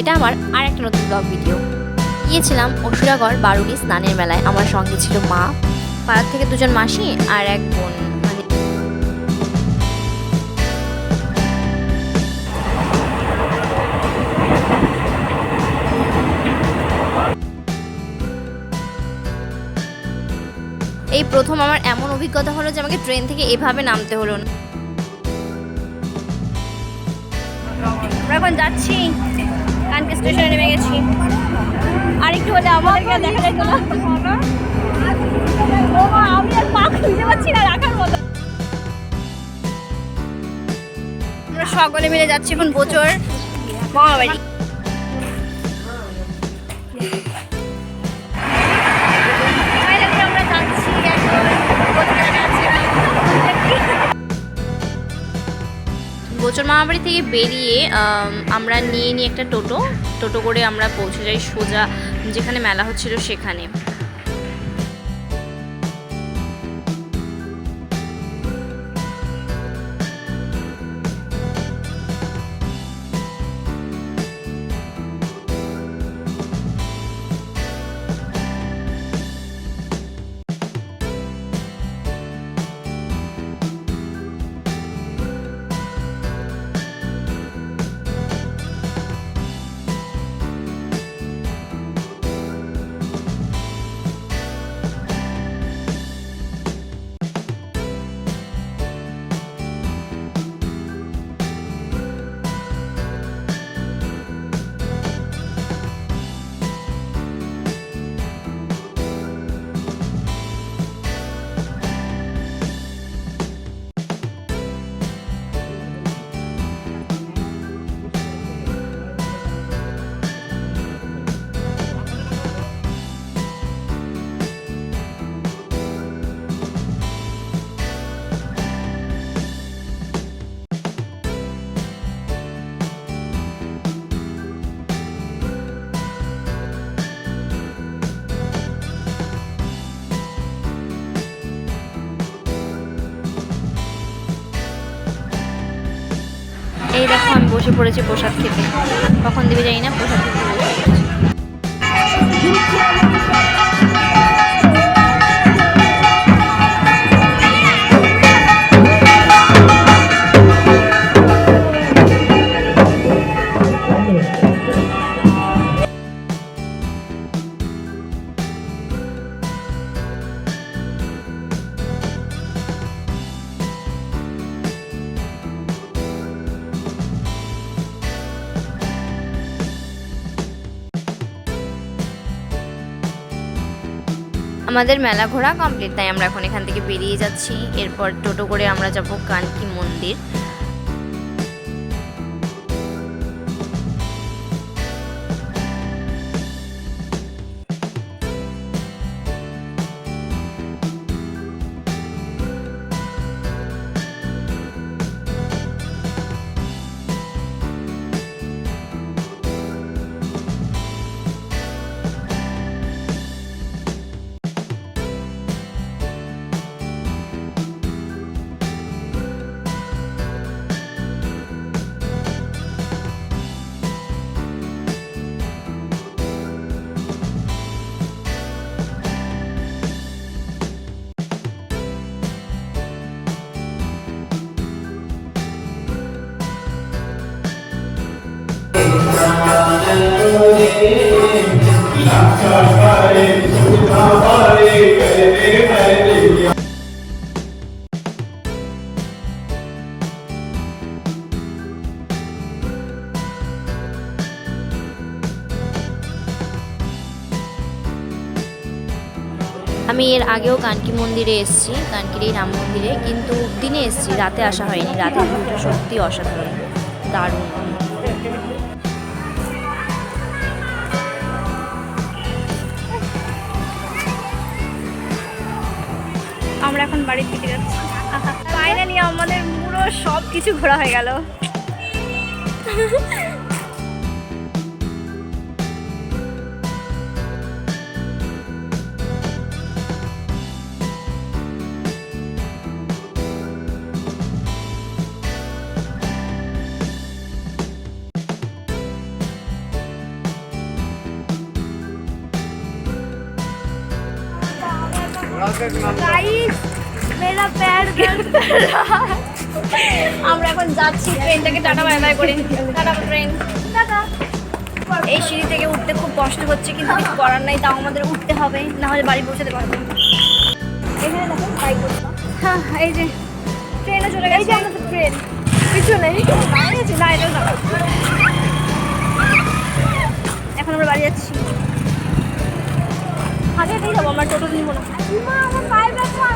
এটা আমার আরেকটা নতুন ব্লগ ভিডিও। গিয়েছিলাম অসুরাগড় বারুণী স্নানের মেলায়। আমার সঙ্গে ছিল মা, পাড়ার থেকে দুজন মাসি আর এক বোন। এই প্রথম আমার এমন অভিজ্ঞতা হলো যে আমাকে ট্রেন থেকে এভাবে নামতে হলো না। আমরা এখন যাচ্ছি, কানকে স্টেশনে নেমে গেছি। আর একটু হলে আমাদেরকে দেখা যায় না। আমি আর পা খুঁজে পাচ্ছি না রাখার মতো। আমরা সকলে মিলে যাচ্ছি এখন বোচর মামাবাড়ি। বোচর মামাবাড়ি থেকে বেরিয়ে আমরা নিয়ে নিই একটা টোটো করে আমরা পৌঁছে যাই সোজা যেখানে মেলা হচ্ছিল সেখানে। এই দেখো আমি বসে পড়েছি প্রসাদ খেতে। কখন দেবে জানি না, প্রসাদ খেতে বসে পড়েছি। আমাদের মেলা ঘোরা কমপ্লিট, তাই আমরা এখন এখান থেকে বেরিয়ে যাচ্ছি। এরপর টোটো করে আমরা যাব কানকি মন্দির। আমি এর আগেও কানকি মন্দিরে এসেছি, কানকির এই রাম মন্দিরে, কিন্তু দিনে এসেছি, রাতে আসা হয়নি। রাতের ভিউটা সত্যি অসাধারণ, দারুণ। আমরা এখন বাড়ির দিকে যাচ্ছি। ফাইনালি আমাদের পুরো সব কিছু ঘোরা হয়ে গেল। गाइस मेरा पैर दर्द कर रहा है। আমরা এখন যাচ্ছি ট্রেনটাকে টাটা বাই বাই করে। Tata train, tata. এই সিঁড়ি থেকে উঠতে খুব কষ্ট হচ্ছে, কিন্তু কিছু করার নাই, তাও আমাদের উঠতে হবে, না হলে বাড়ি পৌঁছাতে পারবো না। এখানে দেখো বাইক করতাম। হ্যাঁ, এই যে ট্রেনে চলে গেছে। এই যে আমাদের ট্রেন পিছনে দাঁড়িয়েছে, না এটাও দাঁড়া। এখন আমরা বাড়ি যাচ্ছি। হাজারটাই যাবো, আমরা টোটো নিবো না। আমার পায়ে ব্যথা।